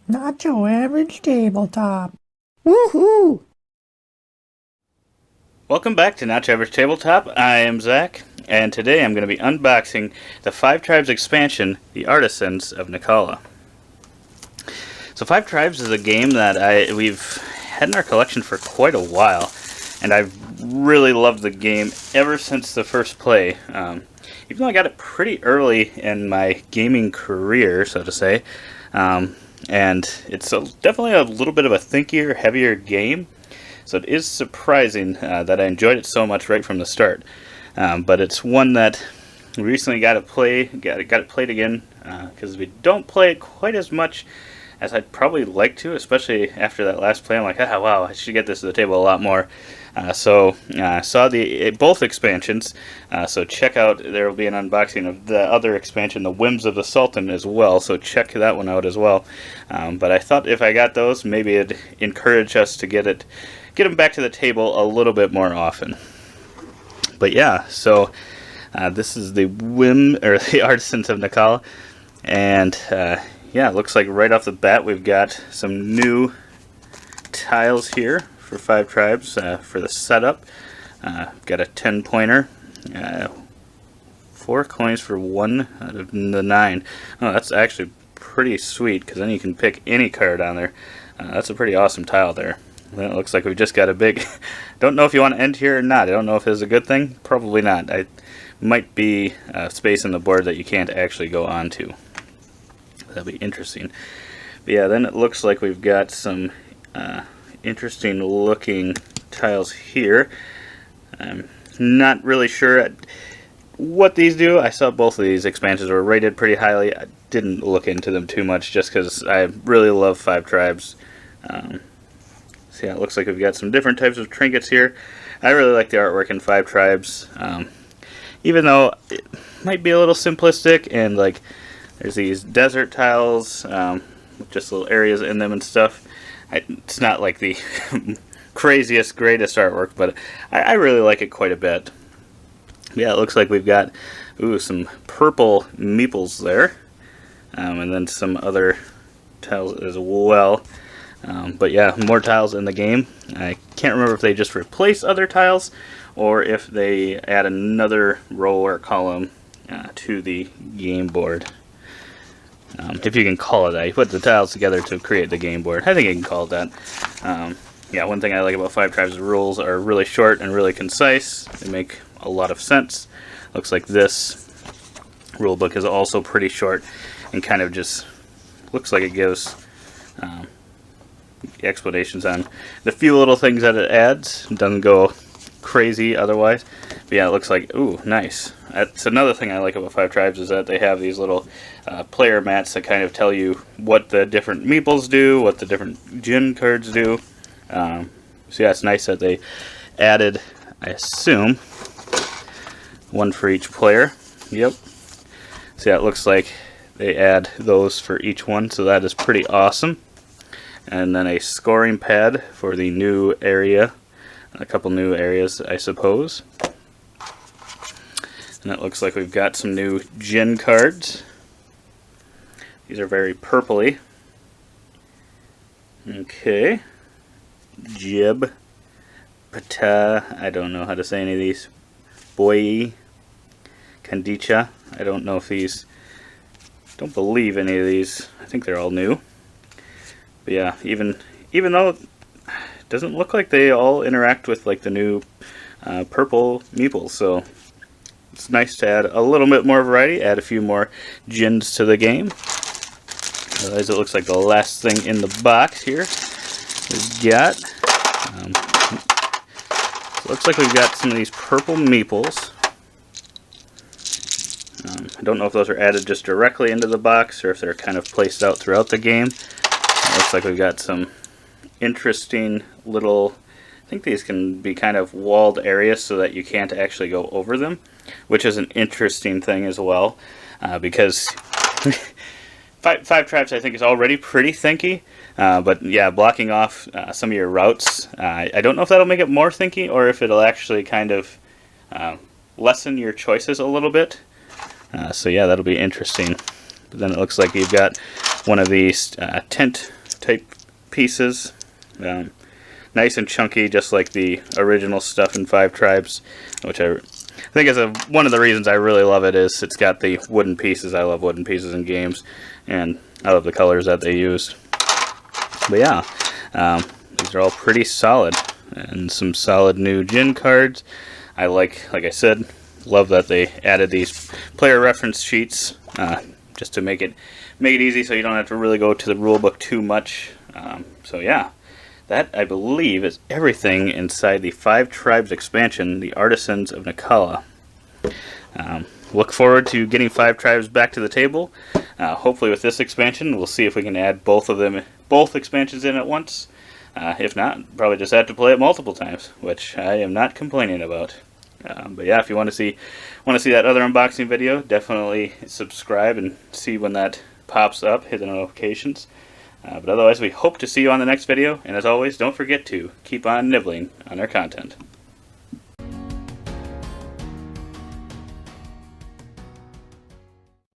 Not your average tabletop. Woohoo! Welcome back to Not Your Average Tabletop. I am Zach, and today I'm going to be unboxing the Five Tribes expansion, the Artisans of Naqala. So Five Tribes is a game that we've had in our collection for quite a while, and I've really loved the game ever since the first play. Even though I got it pretty early in my gaming career, so to say, and it's definitely a little bit of a thinkier, heavier game. So it is surprising that I enjoyed it so much right from the start. But it's one that we recently got it played again because we don't play it quite as much as I'd probably like to, especially after that last play. I'm like, wow, I should get this to the table a lot more. So I saw both expansions, so check out, there will be an unboxing of the other expansion, the Whims of the Sultan, as well, so check that one out as well. But I thought if I got those, maybe it'd encourage us to get them back to the table a little bit more often. But yeah, so this is the the Artisans of Naqala, and yeah, it looks like right off the bat we've got some new tiles here for Five Tribes for the setup. Got a 10-pointer, 4 coins for 1 out of the 9. Oh, that's actually pretty sweet, because then you can pick any card on there. That's a pretty awesome tile there. Then it looks like we've just got a big... Don't know if you want to end here or not. I don't know if it's a good thing. Probably not. I might be space in the board that you can't actually go onto. That'll be interesting. But yeah, then it looks like we've got some interesting looking tiles here. I'm not really sure what these do. I saw both of these expansions were rated pretty highly. I didn't look into them too much just because I really love Five Tribes. So yeah, it looks like we've got some different types of trinkets here. I really like the artwork in Five Tribes, even though it might be a little simplistic, and like there's these desert tiles with just little areas in them and stuff. It's not like the craziest, greatest artwork, but I really like it quite a bit. Yeah, it looks like we've got some purple meeples there, and then some other tiles as well. But yeah, more tiles in the game. I can't remember if they just replace other tiles or if they add another row or column to the game board. If you can call it that. You put the tiles together to create the game board. I think you can call it that. Yeah, one thing I like about Five Tribes' rules are really short and really concise. They make a lot of sense. Looks like this rule book is also pretty short and kind of just looks like it gives explanations on the few little things that it adds. It doesn't go crazy otherwise. But yeah, it looks like, ooh, nice. That's another thing I like about Five Tribes, is that they have these little player mats that kind of tell you what the different meeples do, what the different djinn cards do. So yeah, it's nice that they added, I assume, one for each player. Yep. So yeah, it looks like they add those for each one, so that is pretty awesome. And then a scoring pad for the new area. A couple new areas, I suppose. And it looks like we've got some new djinn cards. These are very purpley. Okay. Jib. Pata. I don't know how to say any of these. Boyi. Kandicha. I don't know if these... Don't believe any of these. I think they're all new. But yeah, even though it doesn't look like they all interact with like the new purple meeples, so it's nice to add a little bit more variety, add a few more djinns to the game. Otherwise, it looks like the last thing in the box here is got. Looks like we've got some of these purple meeples. I don't know if those are added just directly into the box or if they're kind of placed out throughout the game. Looks like we've got some interesting little, I think these can be kind of walled areas so that you can't actually go over them, which is an interesting thing as well, because Five Tribes I think is already pretty thinky, but yeah, blocking off some of your routes, I don't know if that'll make it more thinky or if it'll actually kind of lessen your choices a little bit. So yeah, that'll be interesting. But then it looks like you've got one of these tent type pieces. Nice and chunky, just like the original stuff in Five Tribes, which I think is one of the reasons I really love it. Is it's got the wooden pieces. I love wooden pieces in games, and I love the colors that they used. But yeah, these are all pretty solid, and some solid new Jin cards. I like I said, love that they added these player reference sheets just to make it easy, so you don't have to really go to the rule book too much. So yeah. That, I believe, is everything inside the Five Tribes expansion, the Artisans of Naqala. Look forward to getting Five Tribes back to the table. Hopefully with this expansion, we'll see if we can add both expansions in at once. If not, probably just have to play it multiple times, which I am not complaining about. But yeah, if you want to see that other unboxing video, definitely subscribe and see when that pops up. Hit the notifications. But otherwise, we hope to see you on the next video, and as always, don't forget to keep on nibbling on our content.